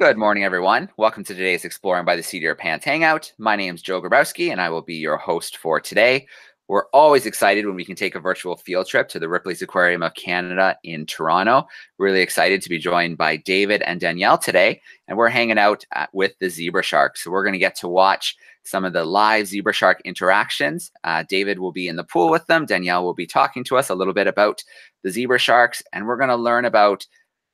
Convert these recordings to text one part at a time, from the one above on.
Good morning, everyone. Welcome to today's Exploring by the Seat of Your Pants Hangout. My name is Joe Grabowski, and I will be your host for today. We're always excited when we can take a virtual field trip to the Ripley's Aquarium of Canada in Toronto. Really excited to be joined by David and Danielle today, and we're hanging out with the zebra sharks. So we're going to get to watch some of the live zebra shark interactions. David will be in the pool with them. Danielle will be talking to us a little bit about the zebra sharks, and we're going to learn about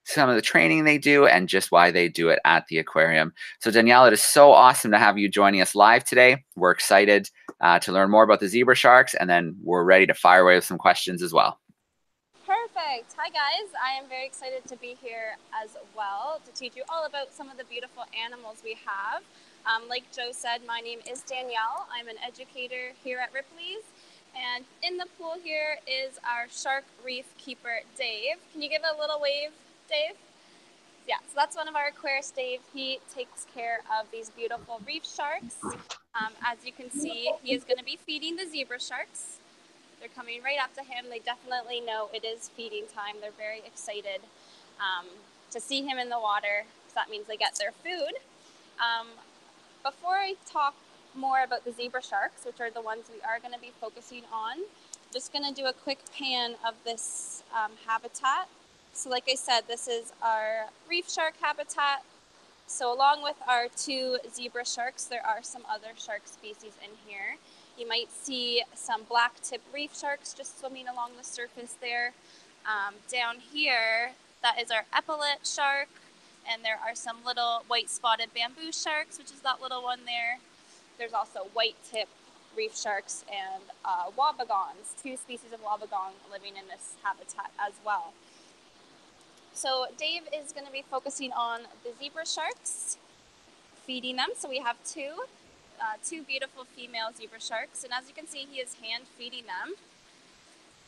some of the training they do and just why they do it at the aquarium. So Danielle, it is so awesome to have you joining us live today. We're excited to learn more about the zebra sharks, and then we're ready to fire away with some questions as well. Perfect. Hi guys, I am very excited to be here as well to teach you all about some of the beautiful animals we have. Like Joe said, my name is Danielle. I'm an educator here at Ripley's, and in the pool here is our shark reef keeper, Dave. Can you give a little wave, Dave? Yeah, so that's one of our Aquarist Dave. He takes care of these beautiful reef sharks. As you can see, he is going to be feeding the zebra sharks. They're coming right up to him. They definitely know it is feeding time. They're very excited to see him in the water, so that means they get their food. Before I talk more about the zebra sharks, which are the ones we are going to be focusing on, just going to do a quick pan of this habitat. So like I said, this is our reef shark habitat. So along with our two zebra sharks, there are some other shark species in here. You might see some black-tip reef sharks just swimming along the surface there. Down here, that is our epaulet shark, and there are some little white-spotted bamboo sharks, which is that little one there. There's also white-tip reef sharks and wobbegongs, two species of wobbegong living in this habitat as well. So Dave is going to be focusing on the zebra sharks, feeding them. So we have two beautiful female zebra sharks, and as you can see, he is hand feeding them.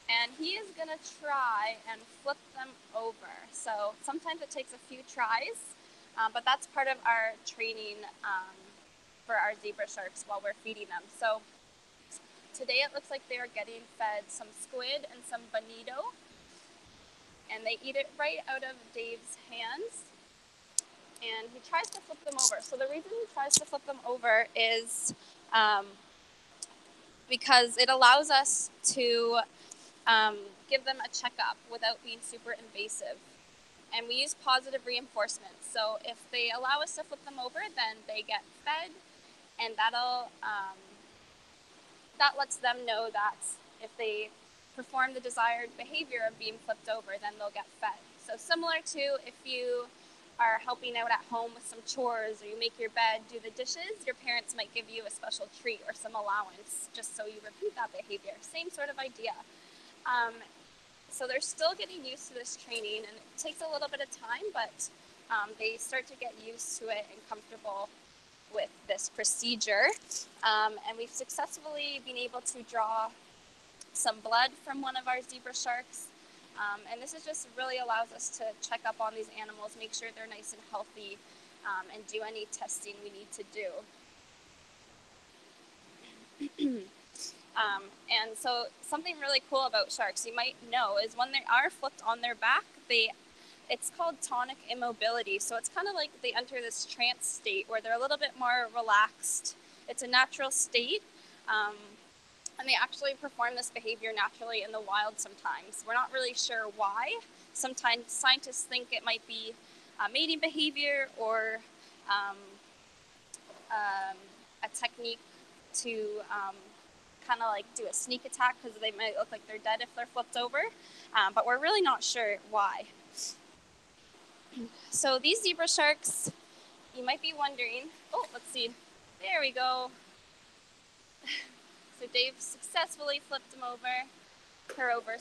And he is going to try and flip them over. So sometimes it takes a few tries, but that's part of our training for our zebra sharks while we're feeding them. So today it looks like they are getting fed some squid and some bonito, and they eat it right out of Dave's hands. And he tries to flip them over. So the reason he tries to flip them over is because it allows us to give them a checkup without being super invasive. And we use positive reinforcement. So if they allow us to flip them over, then they get fed, and that lets them know that if they perform the desired behavior of being flipped over, then they'll get fed. So similar to if you are helping out at home with some chores, or you make your bed, do the dishes, your parents might give you a special treat or some allowance just so you repeat that behavior. Same sort of idea. So they're still getting used to this training, and it takes a little bit of time, but they start to get used to it and comfortable with this procedure. And we've successfully been able to draw some blood from one of our zebra sharks. And this is just really allows us to check up on these animals, make sure they're nice and healthy, and do any testing we need to do. And so something really cool about sharks, you might know, is when they are flipped on their back, it's called tonic immobility. So it's kind of like they enter this trance state where they're a little bit more relaxed. It's a natural state. And they actually perform this behavior naturally in the wild sometimes. We're not really sure why. Sometimes scientists think it might be mating behavior or a technique to kind of like do a sneak attack, because they might look like they're dead if they're flipped over. But we're really not sure why. So these zebra sharks, you might be wondering, oh, let's see. There we go. So Dave successfully flipped her over,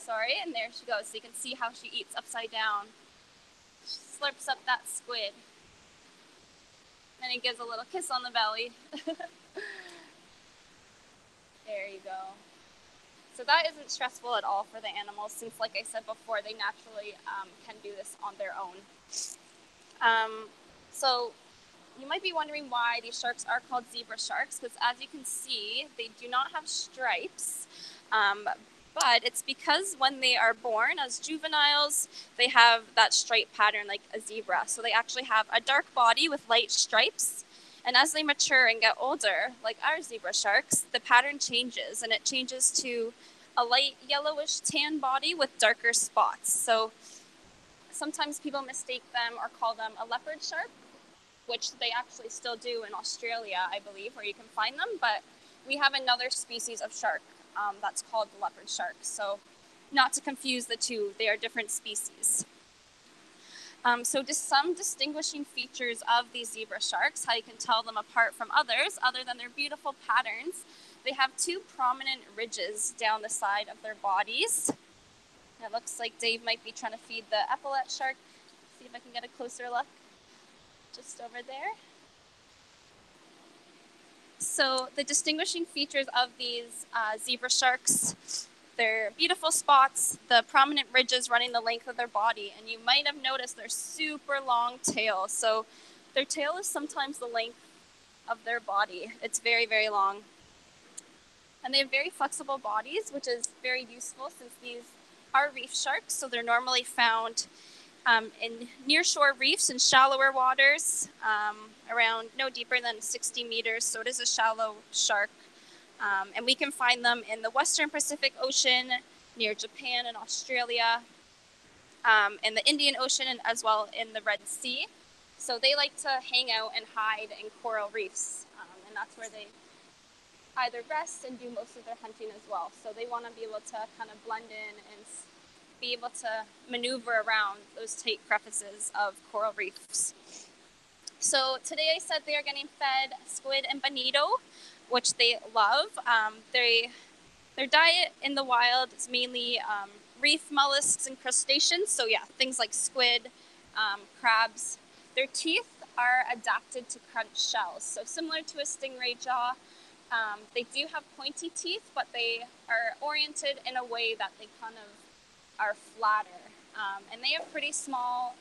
and there she goes. So you can see how she eats upside down. She slurps up that squid. Then he gives a little kiss on the belly. There you go. So that isn't stressful at all for the animals, since, like I said before, they naturally can do this on their own. So you might be wondering why these sharks are called zebra sharks, because as you can see, they do not have stripes, But it's because when they are born as juveniles, they have that stripe pattern like a zebra. So they actually have a dark body with light stripes. And as they mature and get older, like our zebra sharks, the pattern changes, and it changes to a light yellowish tan body with darker spots. So sometimes people mistake them or call them a leopard shark, which they actually still do in Australia, I believe, where you can find them. But we have another species of shark that's called the leopard shark. So not to confuse the two, they are different species. So just some distinguishing features of these zebra sharks, how you can tell them apart from others, other than their beautiful patterns. They have two prominent ridges down the side of their bodies. It looks like Dave might be trying to feed the epaulet shark. See if I can get a closer look. Just over there. So the distinguishing features of these zebra sharks, their beautiful spots, the prominent ridges running the length of their body, and you might have noticed their super long tail. So their tail is sometimes the length of their body. It's very, very long. And they have very flexible bodies, which is very useful since these are reef sharks, so they're normally found in nearshore reefs and shallower waters, around no deeper than 60 meters. So it is a shallow shark. And we can find them in the Western Pacific Ocean, near Japan and Australia, in the Indian Ocean, and as well in the Red Sea. So they like to hang out and hide in coral reefs, and that's where they either rest and do most of their hunting as well. So they want to be able to kind of blend in and be able to maneuver around those tight crevices of coral reefs. So today I said they are getting fed squid and bonito, which they love. Their diet in the wild is mainly reef mollusks and crustaceans. So yeah, things like squid, crabs. Their teeth are adapted to crunch shells. So similar to a stingray jaw, they do have pointy teeth, but they are oriented in a way that they kind of are flatter. And they have pretty small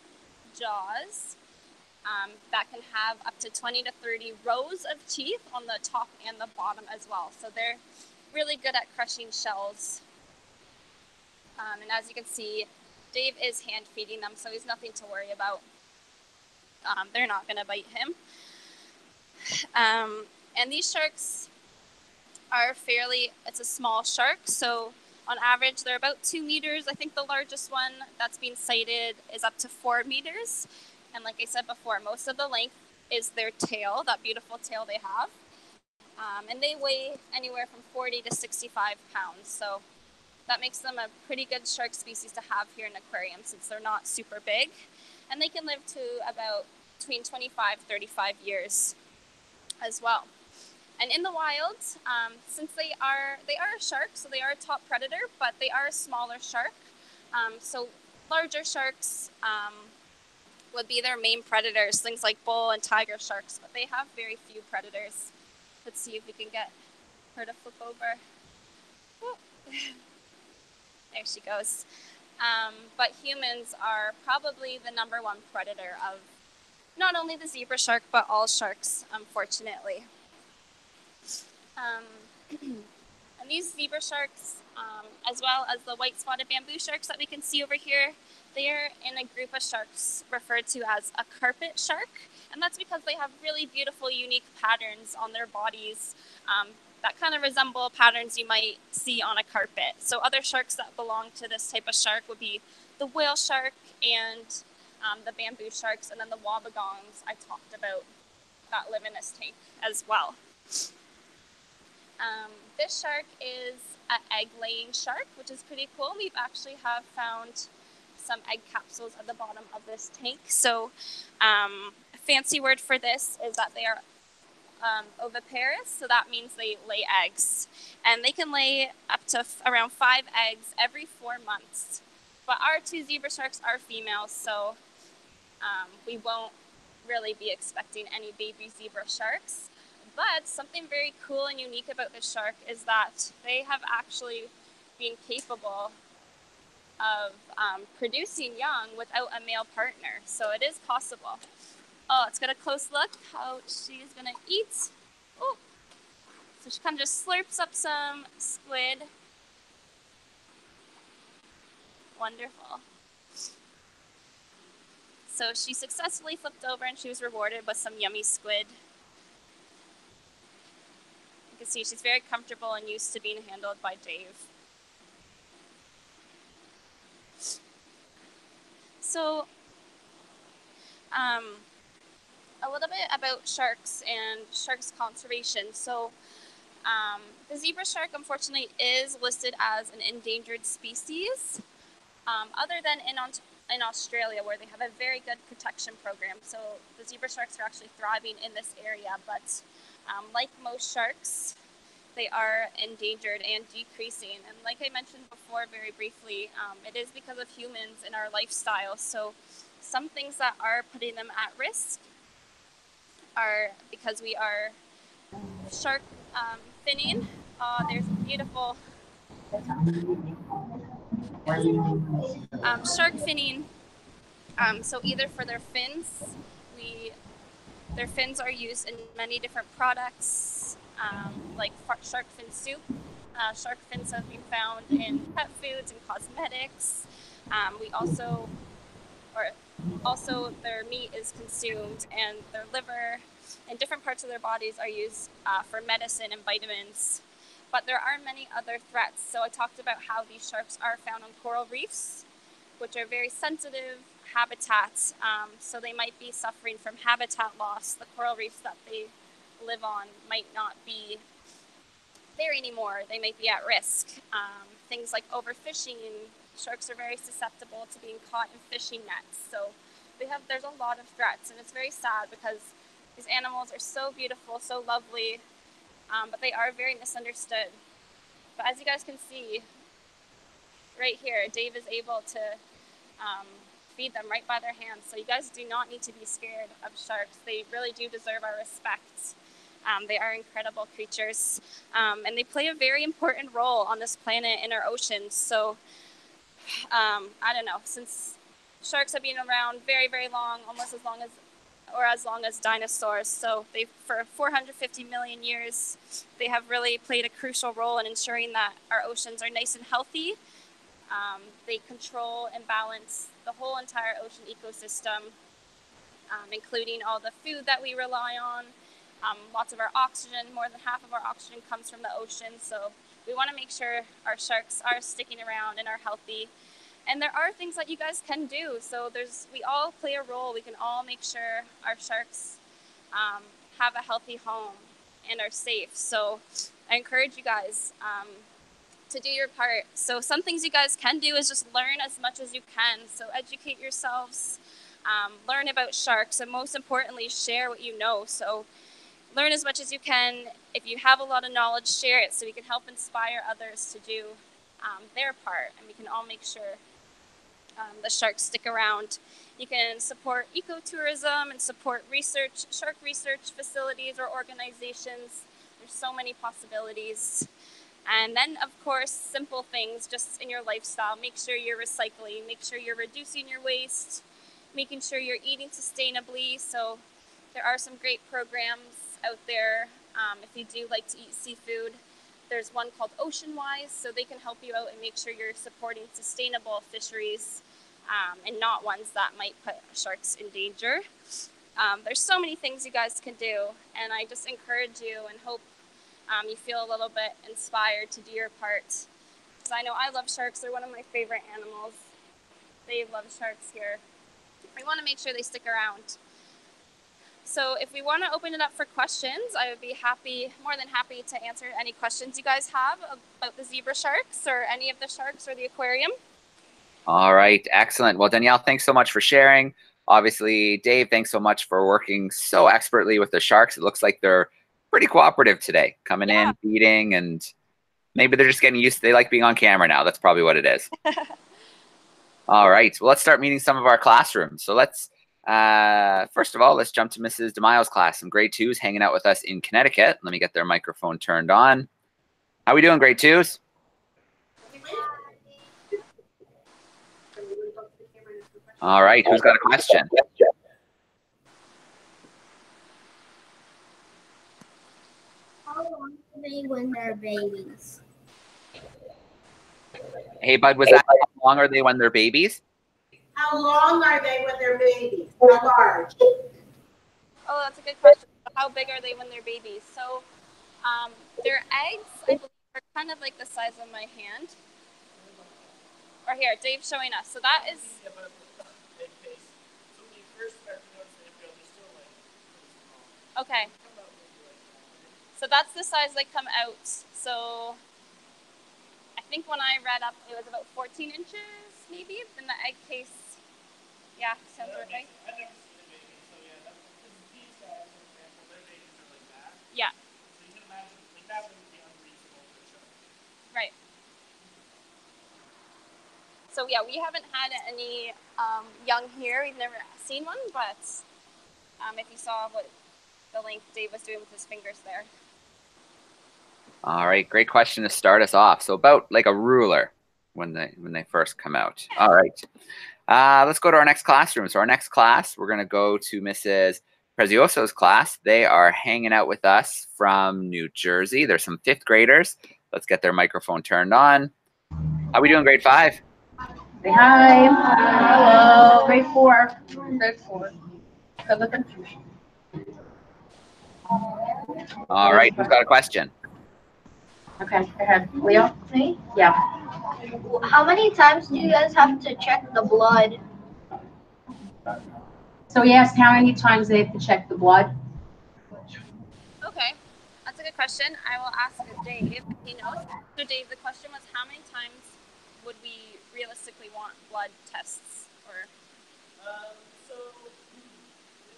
jaws that can have up to 20 to 30 rows of teeth on the top and the bottom as well. So they're really good at crushing shells. And as you can see, Dave is hand feeding them, so he's nothing to worry about. They're not going to bite him. And these sharks are it's a small shark, so on average they're about 2 meters. I think the largest one that's been sighted is up to 4 meters. And like I said before, most of the length is their tail, that beautiful tail they have. And they weigh anywhere from 40 to 65 pounds. So that makes them a pretty good shark species to have here in an aquarium since they're not super big. And they can live to about between 25, 35 years as well. And in the wild, since they are a shark, so they are a top predator, but they are a smaller shark. So larger sharks would be their main predators, things like bull and tiger sharks, but they have very few predators. Let's see if we can get her to flip over. There she goes. But humans are probably the #1 predator of not only the zebra shark, but all sharks, unfortunately. And these zebra sharks, as well as the white-spotted bamboo sharks that we can see over here, they are in a group of sharks referred to as a carpet shark. And that's because they have really beautiful, unique patterns on their bodies that kind of resemble patterns you might see on a carpet. So other sharks that belong to this type of shark would be the whale shark and the bamboo sharks, and then the wobbegongs I talked about that live in this tank as well. This shark is an egg-laying shark, which is pretty cool. We've actually have found some egg capsules at the bottom of this tank. So a fancy word for this is that they are oviparous, so that means they lay eggs. And they can lay up to around 5 eggs every 4 months. But our 2 zebra sharks are females, so we won't really be expecting any baby zebra sharks. But something very cool and unique about this shark is that they have actually been capable of producing young without a male partner. So it is possible. Oh, let's get a close look how she is going to eat. Oh, so she kind of just slurps up some squid. Wonderful. So she successfully flipped over and she was rewarded with some yummy squid. You can see she's very comfortable and used to being handled by Dave. So, a little bit about sharks and sharks conservation. So, the zebra shark, unfortunately, is listed as an endangered species, other than in Australia, where they have a very good protection program. So the zebra sharks are actually thriving in this area, but like most sharks, they are endangered and decreasing. And like I mentioned before very briefly, it is because of humans and our lifestyle. So some things that are putting them at risk are because we are shark finning. There's a beautiful shark finning. So either for their fins, their fins are used in many different products, like shark fin soup. Shark fins have been found in pet foods and cosmetics. We also their meat is consumed, and their liver and different parts of their bodies are used for medicine and vitamins. But there are many other threats. So I talked about how these sharks are found on coral reefs, which are very sensitive habitats. So they might be suffering from habitat loss. The coral reefs that they live on might not be there anymore. They might be at risk. Things like overfishing. Sharks are very susceptible to being caught in fishing nets. So there's a lot of threats, and it's very sad because these animals are so beautiful, so lovely, but they are very misunderstood. But as you guys can see right here, Dave is able to feed them right by their hands. So you guys do not need to be scared of sharks. They really do deserve our respect. They are incredible creatures, and they play a very important role on this planet in our oceans. So I don't know, since sharks have been around very, very long, almost as long as dinosaurs. So for 450 million years, they have really played a crucial role in ensuring that our oceans are nice and healthy. They control and balance the whole entire ocean ecosystem, including all the food that we rely on. Lots of our oxygen, more than half of our oxygen comes from the ocean. So we want to make sure our sharks are sticking around and are healthy. And there are things that you guys can do. So we all play a role. We can all make sure our sharks have a healthy home and are safe. So I encourage you guys to do your part. So some things you guys can do is just learn as much as you can. So educate yourselves, learn about sharks, and most importantly, share what you know. So learn as much as you can. If you have a lot of knowledge, share it so we can help inspire others to do their part, and we can all make sure the sharks stick around. You can support ecotourism and support shark research facilities or organizations. There's so many possibilities. And then, of course, simple things just in your lifestyle. Make sure you're recycling. Make sure you're reducing your waste. Making sure you're eating sustainably. So there are some great programs out there. If you do like to eat seafood, there's one called OceanWise, so they can help you out and make sure you're supporting sustainable fisheries and not ones that might put sharks in danger. There's so many things you guys can do, and I just encourage you and hope you feel a little bit inspired to do your part. Because I know I love sharks. They're one of my favorite animals. They love sharks here. We want to make sure they stick around. So if we want to open it up for questions, I would be more than happy to answer any questions you guys have about the zebra sharks or any of the sharks or the aquarium. All right, excellent. Well, Danielle, thanks so much for sharing. Obviously, Dave, thanks so much for working so expertly with the sharks. It looks like they're pretty cooperative today, coming in, feeding, and maybe they're just getting used to, they like being on camera now. That's probably what it is. All right, well, let's start meeting some of our classrooms. So let's, first of all, let's jump to Mrs. DeMaio's class. Some grade 2s hanging out with us in Connecticut. Let me get their microphone turned on. How are we doing, grade 2s? All right, who's got a question? How long do they when they're babies? Hey, bud, was that long are they when they're babies? How long are they when they're babies? How large? Oh, that's a good question. How big are they when they're babies? So their eggs, I believe, are kind of like the size of my hand. Or here, Dave's showing us. So that is. Okay. So that's the size they come out. So I think when I read up, it was about 14 inches, maybe, in the egg case. Yeah, sounds right. Yeah. Right. So yeah, we haven't had any young here. We've never seen one, but if you saw what the length Dave was doing with his fingers there. All right, great question to start us off. So about like a ruler when they first come out. All right, let's go to our next classroom. So our next class, we're going to go to Mrs. Prezioso's class. They are hanging out with us from New Jersey. There's some 5th graders. Let's get their microphone turned on. How are we doing, grade 5? Say hi. Hello. Grade 4. Grade 4. Good looking. All right, who's got a question? Okay, go ahead. Leo? Me? Yeah. How many times do you guys have to check the blood? So he asked how many times they have to check the blood. Okay, that's a good question. I will ask Dave. He knows. So Dave, the question was, how many times would we realistically want blood tests? Or So we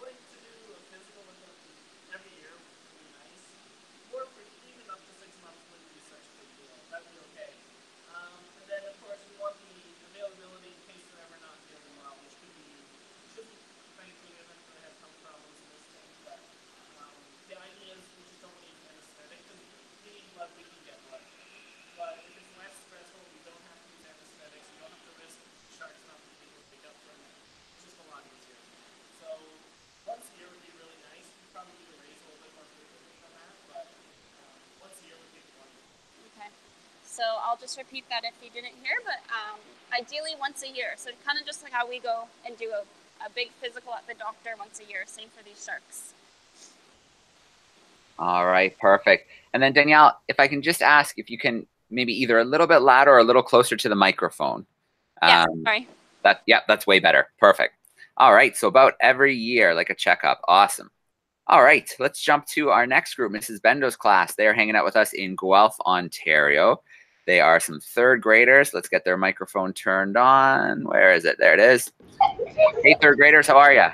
like to do a physical every year would be nice. Or even up to 6 months wouldn't be such a big deal. That'd be okay. And then of course we want the availability in case they're ever not feeling well, which could be, thankfully we haven't really had health problems in this thing. But the idea is we just don't need anesthetic because we need blood, we can get blood. But if it's less stressful, we don't have to use anesthetics, we don't have to risk sharks not being able to wake up from it. It's just a lot easier. So once a year would be really nice. We'd probably need to raise a little bit more frequently than that, but once a year would be wonderful. okay. So I'll just repeat that if you didn't hear, but ideally once a year. So kind of just like how we go and do a big physical at the doctor once a year. Same for these sharks. All right, perfect. And then Danielle, if I can just ask if you can maybe either a little bit louder or a little closer to the microphone. Yeah, sorry. That's way better. Perfect. All right, so about every year, like a checkup. Awesome. All right, let's jump to our next group, Mrs. Bendo's class. They are hanging out with us in Guelph, Ontario. They are some 3rd graders. Let's get their microphone turned on. Where is it? There it is. Hey, 3rd graders, how are you?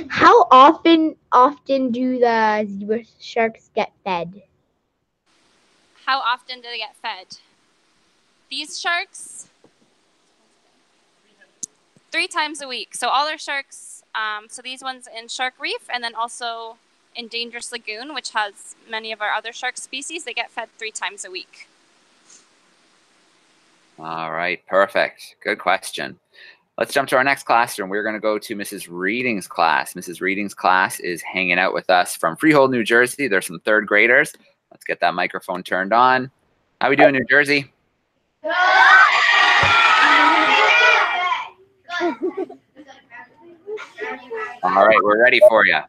How often do the zebra sharks get fed? How often do they get fed? These sharks, 3 times a week. So all our sharks, so these ones in Shark Reef and then also in Dangerous Lagoon, which has many of our other shark species, they get fed 3 times a week. All right, perfect. Good question. Let's jump to our next classroom. We're going to go to Mrs. Reading's class. Mrs. Reading's class is hanging out with us from Freehold, New Jersey. There's some 3rd graders. Let's get that microphone turned on. How we doing, New Jersey? All right, we're ready for you.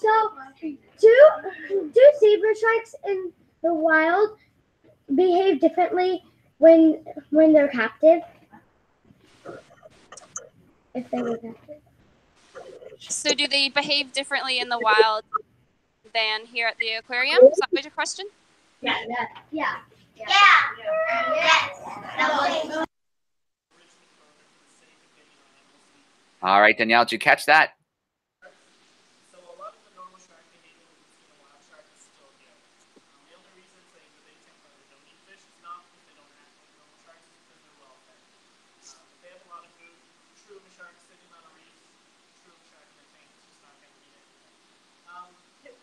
So, do zebra sharks in the wild behave differently when they're captive? If they were captive. So do they behave differently in the wild than here at the aquarium? Is that your question? Yeah. All right, Danielle, did you catch that? So a lot of the normal shark behavior we see in a wild shark is still here. The only reason saying that they technically don't eat fish is not because they don't act like normal sharks, it's because they're well fed. If they have a lot of food, true of a shark sitting on a reef, true of a shark in a tank is just not going to eat anything.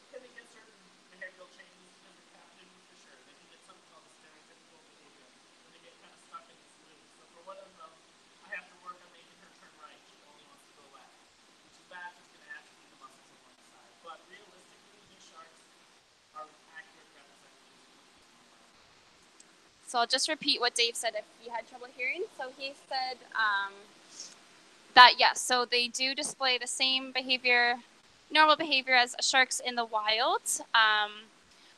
Can they get certain behavioral changes because they're captive? For sure. They can get something called a stereotypical behavior, where they get kind of stuck in this loop. So for one of them, I have to work on making her turn right. She only wants to go left. Which is So I'll just repeat what Dave said if you had trouble hearing. So he said that, yes, so they do display the same behavior, normal behavior as sharks in the wild.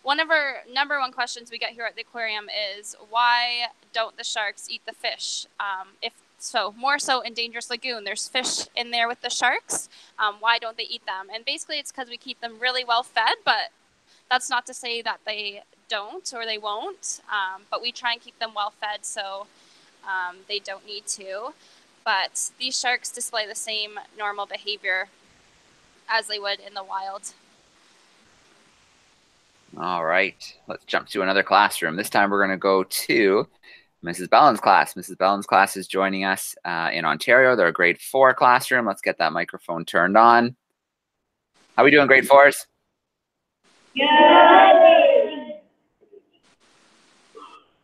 One of our number one questions we get here at the aquarium is, why don't the sharks eat the fish? If so, more so in Dangerous Lagoon, there's fish in there with the sharks. Why don't they eat them? And basically it's because we keep them really well fed, but that's not to say that they don't or they won't. But we try and keep them well fed so they don't need to. But these sharks display the same normal behavior as they would in the wild. All right, let's jump to another classroom. This time we're going to go to Mrs. Bellin's class. Mrs. Bellin's class is joining us in Ontario. They're a grade 4 classroom. Let's get that microphone turned on. How are we doing, grade 4s? Good.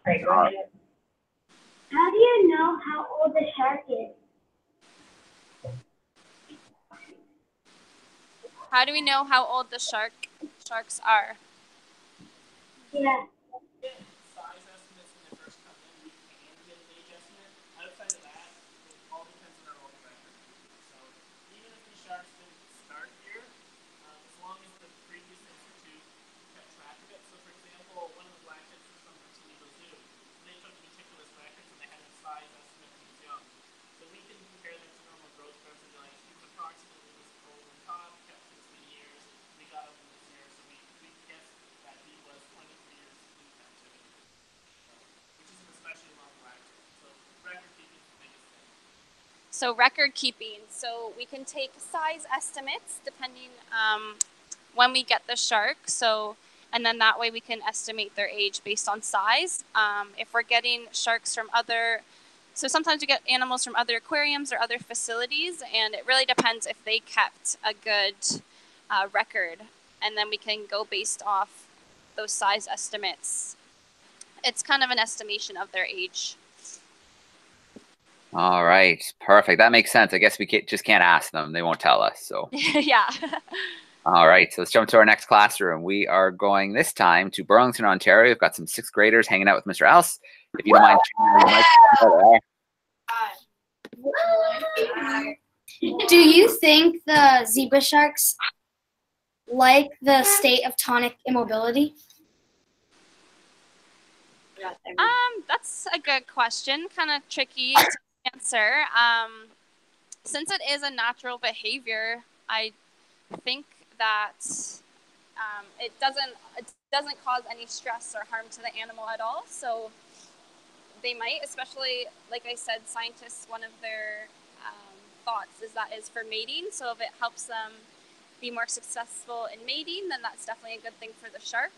All right. How do you know how old the shark is? How do we know how old the sharks are? Yeah. Get size estimates when they first come in. We can get an age estimate. Outside of that, it all depends on our own record. So even if these sharks didn't start here, as long as the previous institute kept track of it. So for example, one of the black tips was from the Toledo Zoo. They took meticulous records and they had a size estimate when he was young. So we can compare them to normal growth curves and be like, he was approximately this old on top, kept for this many years. We got him this year, so we guessed that he was 23 years in captivity, which is an especially long lifetime. So record keeping is the biggest thing. So record keeping. So we can take size estimates depending when we get the shark. So, and then that way we can estimate their age based on size. If we're getting sharks from so sometimes we get animals from other aquariums or other facilities, and it really depends if they kept a good record, and then we can go based off those size estimates. It's kind of an estimation of their age. All right, perfect. That makes sense. I guess we just can't ask them. They won't tell us. So. Yeah. All right, so let's jump to our next classroom. We are going this time to Burlington, Ontario. We've got some 6th graders hanging out with Mr. Else. If you don't mind turning your mic. Do you think the zebra sharks like the state of tonic immobility? That's a good question. Kind of tricky to answer. Since it is a natural behavior, I think that it doesn't cause any stress or harm to the animal at all. So they might, especially like I said, scientists, one of their thoughts is for mating. So if it helps them be more successful in mating, then that's definitely a good thing for the shark.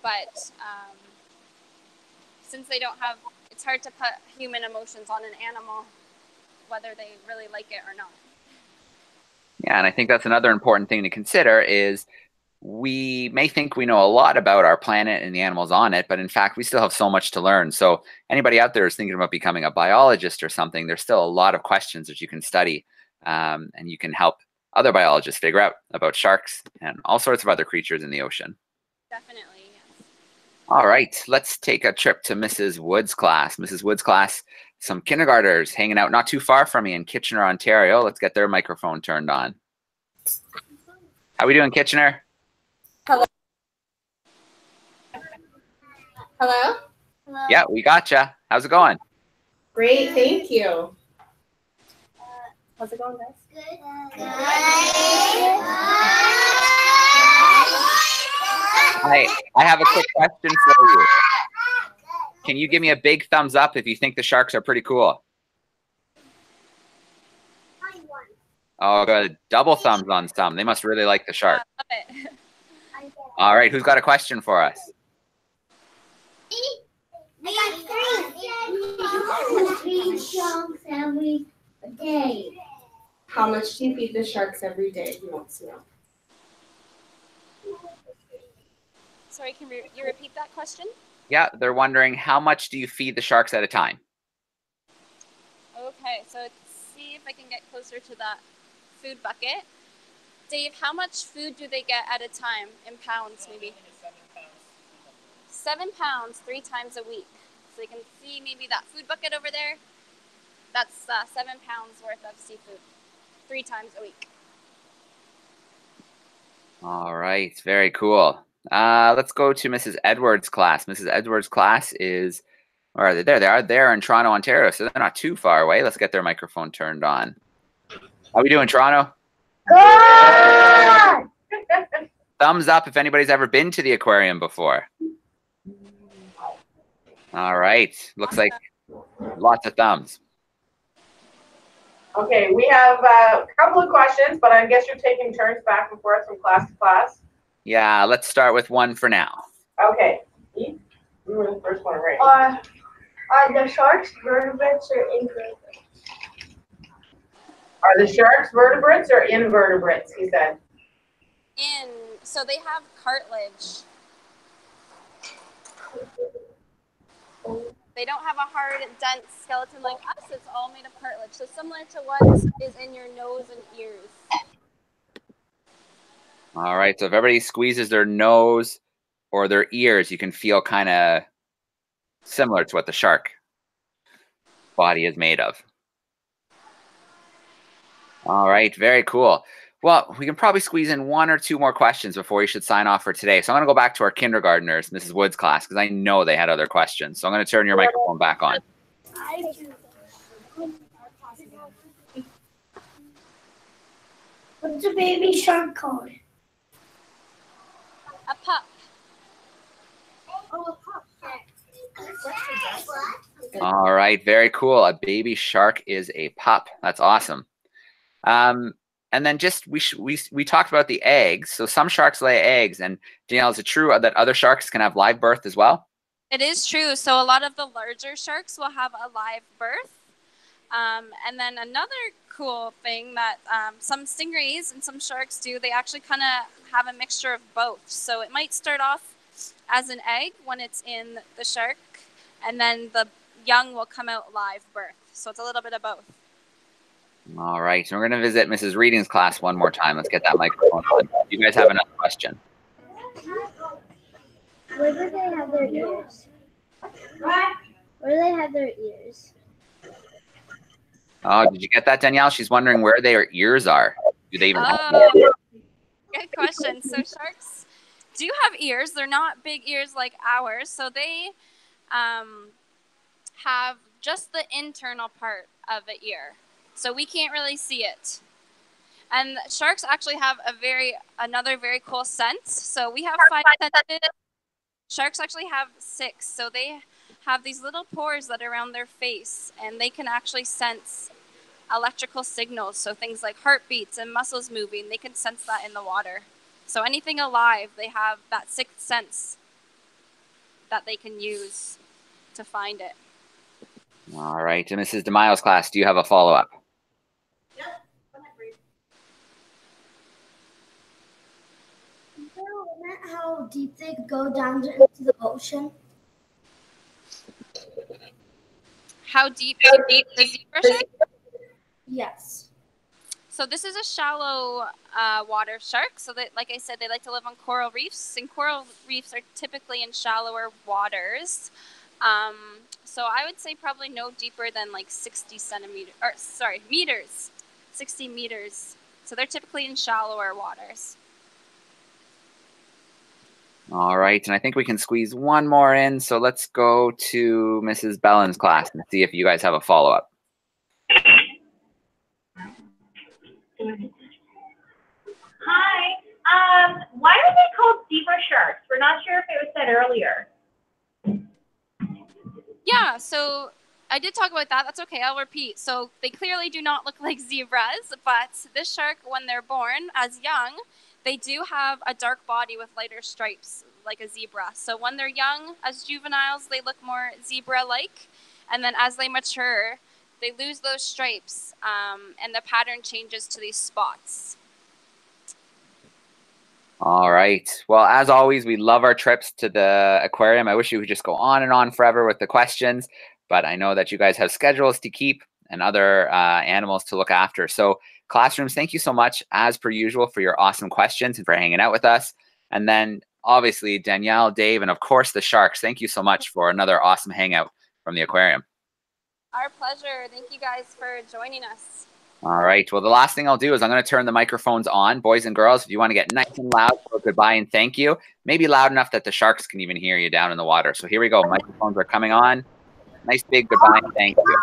But since they don't have, it's hard to put human emotions on an animal, whether they really like it or not. Yeah, and I think that's another important thing to consider is we may think we know a lot about our planet and the animals on it, but in fact, we still have so much to learn. So anybody out there is thinking about becoming a biologist or something, there's still a lot of questions that you can study, and you can help other biologists figure out about sharks and all sorts of other creatures in the ocean. Definitely, yes. All right, let's take a trip to Mrs. Wood's class. Mrs. Wood's class, some kindergartners hanging out not too far from me in Kitchener, Ontario. Let's get their microphone turned on. How we doing, Kitchener? Hello? Hello? Hello? Yeah, we gotcha. How's it going? Great, thank you. How's it going, guys? Good. I have a quick question for you. Can you give me a big thumbs up if you think the sharks are pretty cool? Oh, good. Double thumbs on some. They must really like the shark. I love it. All right, who's got a question for us? Feed sharks every day. How much do you feed the sharks every day? He wants to know. Sorry, can you repeat that question? Yeah, they're wondering how much do you feed the sharks at a time? Okay, so let's see if I can get closer to that food bucket. Dave, how much food do they get at a time in pounds, maybe? 7 pounds 3 times a week. So you can see maybe that food bucket over there. That's 7 pounds worth of seafood 3 times a week. All right, very cool. Let's go to Mrs. Edwards' class. Mrs. Edwards' class is, where are they? There they are. They're in Toronto, Ontario, so they're not too far away. Let's get their microphone turned on. How we doing, Toronto? Good! Thumbs up if anybody's ever been to the aquarium before. All right, looks like lots of thumbs. Okay, we have a couple of questions, but I guess you're taking turns back and forth from class to class. Yeah, let's start with one for now. Okay. You were the first one, right? Are the sharks vertebrates or invertebrates? Are the sharks vertebrates or invertebrates, he said? So they have cartilage. They don't have a hard, dense skeleton like us. It's all made of cartilage. So similar to what is in your nose and ears. All right, so if everybody squeezes their nose or their ears, you can feel kind of similar to what the shark body is made of. All right, very cool. Well, we can probably squeeze in 1 or 2 more questions before we should sign off for today. So I'm going to go back to our kindergartners, Mrs. Wood's class, because I know they had other questions. So I'm going to turn your microphone back on. What's a baby shark called? A pup. Oh, a pup. All right, very cool. A baby shark is a pup. That's awesome. And then just we talked about the eggs. So some sharks lay eggs. And Danielle, is it true that other sharks can have live birth as well? It is true. So a lot of the larger sharks will have a live birth. And then another cool thing that some stingrays and some sharks do, they actually kind of have a mixture of both. So it might start off as an egg when it's in the shark, and then the young will come out live birth. So it's a little bit of both. All right, so we're going to visit Mrs. Reading's class one more time. Let's get that microphone on. You guys have another question? Where do they have their ears? Where do they have their ears? Oh, did you get that, Danielle? She's wondering where their ears are. Do they even have good question. So sharks do have ears. They're not big ears like ours. So they have just the internal part of the ear. So we can't really see it. And sharks actually have another very cool sense. So we have 5 senses. Sharks actually have 6. So they have these little pores that are around their face, and they can actually sense electrical signals. So things like heartbeats and muscles moving, they can sense that in the water. So anything alive, they have that 6th sense that they can use to find it. All right, and Mrs. DeMaio's class, do you have a follow-up? How deep they go down into the ocean? How deep is the zebra shark? Yes. So this is a shallow water shark. So that, like I said, they like to live on coral reefs, and coral reefs are typically in shallower waters. So I would say probably no deeper than like 60 meters, 60 meters. So they're typically in shallower waters. All right, and I think we can squeeze one more in. So let's go to Mrs. Bellin's class and see if you guys have a follow-up. Hi. Why are they called zebra sharks? We're not sure if it was said earlier. Yeah, so I did talk about that. That's okay. I'll repeat. So they clearly do not look like zebras, but this shark, when they're born as young, they do have a dark body with lighter stripes like a zebra. So when they're young, as juveniles, they look more zebra-like. And then as they mature, they lose those stripes, and the pattern changes to these spots. All right. Well, as always, we love our trips to the aquarium. I wish we could just go on and on forever with the questions, but I know that you guys have schedules to keep and other animals to look after. So classrooms, thank you so much, as per usual, for your awesome questions and for hanging out with us. And then obviously Danielle, Dave, and of course the sharks. Thank you so much for another awesome hangout from the aquarium. Our pleasure. Thank you guys for joining us. All right. Well, the last thing I'll do is I'm going to turn the microphones on. Boys and girls, if you want to get nice and loud for goodbye and thank you, maybe loud enough that the sharks can even hear you down in the water. So here we go. Microphones are coming on. Nice big goodbye and thank you.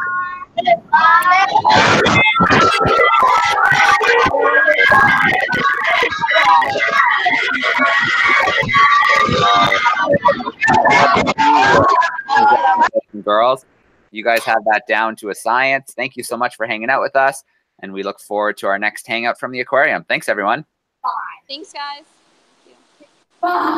Girls, you guys have that down to a science. Thank you so much for hanging out with us, and we look forward to our next hangout from the aquarium. Thanks, everyone. Thanks, guys. Bye.